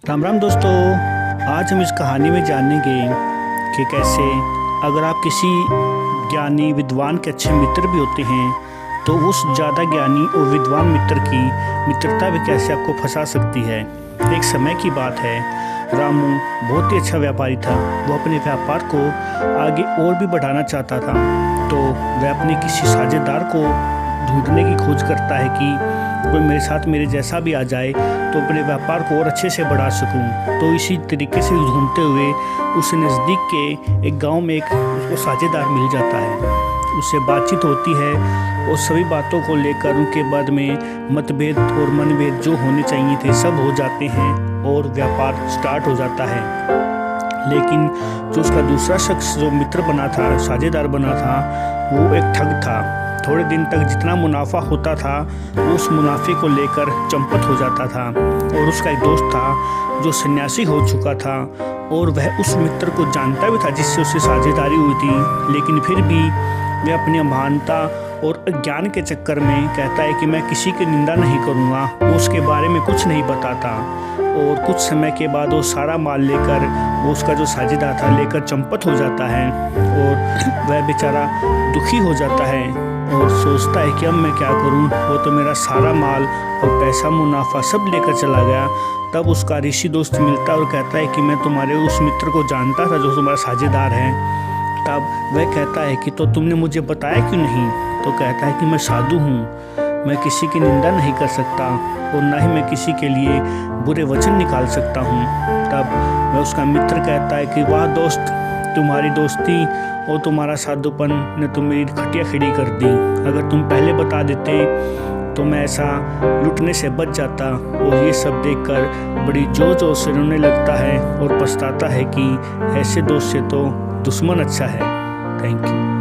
राम राम दोस्तों। आज हम इस कहानी में जानेंगे कि कैसे अगर आप किसी ज्ञानी विद्वान के अच्छे मित्र भी होते हैं तो उस ज़्यादा ज्ञानी और विद्वान मित्र की मित्रता भी कैसे आपको फंसा सकती है। एक समय की बात है, रामू बहुत ही अच्छा व्यापारी था। वो अपने व्यापार को आगे और भी बढ़ाना चाहता था, तो वह अपने किसी साझेदार को ढूंढने की खोज करता है कि कोई मेरे साथ मेरे जैसा भी आ जाए तो अपने व्यापार को और अच्छे से बढ़ा सकूं। तो इसी तरीके से ढूंढते हुए उस नज़दीक के एक गांव में एक उसको साझेदार मिल जाता है। उससे बातचीत होती है और सभी बातों को लेकर उनके बाद में मतभेद और मनभेद जो होने चाहिए थे सब हो जाते हैं और व्यापार स्टार्ट हो जाता है। लेकिन जो उसका दूसरा शख्स जो मित्र बना था, साझेदार बना था, वो एक ठग था। थोड़े दिन तक जितना मुनाफा होता था वो उस मुनाफे को लेकर चंपत हो जाता था। और उसका एक दोस्त था जो सन्यासी हो चुका था और वह उस मित्र को जानता भी था जिससे उससे साझेदारी हुई थी, लेकिन फिर भी वह अपनी अभानता और अज्ञान के चक्कर में कहता है कि मैं किसी की निंदा नहीं करूँगा। वो उसके बारे में कुछ नहीं बताता और कुछ समय के बाद वो सारा माल लेकर वो उसका जो साझेदार था लेकर चंपत हो जाता है और वह बेचारा दुखी हो जाता है और सोचता है कि अब मैं क्या करूं, वो तो मेरा सारा माल और पैसा मुनाफा सब लेकर चला गया। तब उसका ऋषि दोस्त मिलता है और कहता है कि मैं तुम्हारे उस मित्र को जानता था जो तुम्हारा साझेदार है। तब वह कहता है कि तो तुमने मुझे बताया क्यों नहीं? तो कहता है कि मैं साधु हूँ, मैं किसी की निंदा नहीं कर सकता और ना ही मैं किसी के लिए बुरे वचन निकाल सकता हूँ। तब वह उसका मित्र कहता है कि वाह दोस्त, तुम्हारी दोस्ती और तुम्हारा साधुपन ने तो मेरी खटिया खड़ी कर दी। अगर तुम पहले बता देते तो मैं ऐसा लुटने से बच जाता। और ये सब देखकर बड़ी जोर से रोने लगता है और पछताता है कि ऐसे दोस्त से तो दुश्मन अच्छा है। Thank you.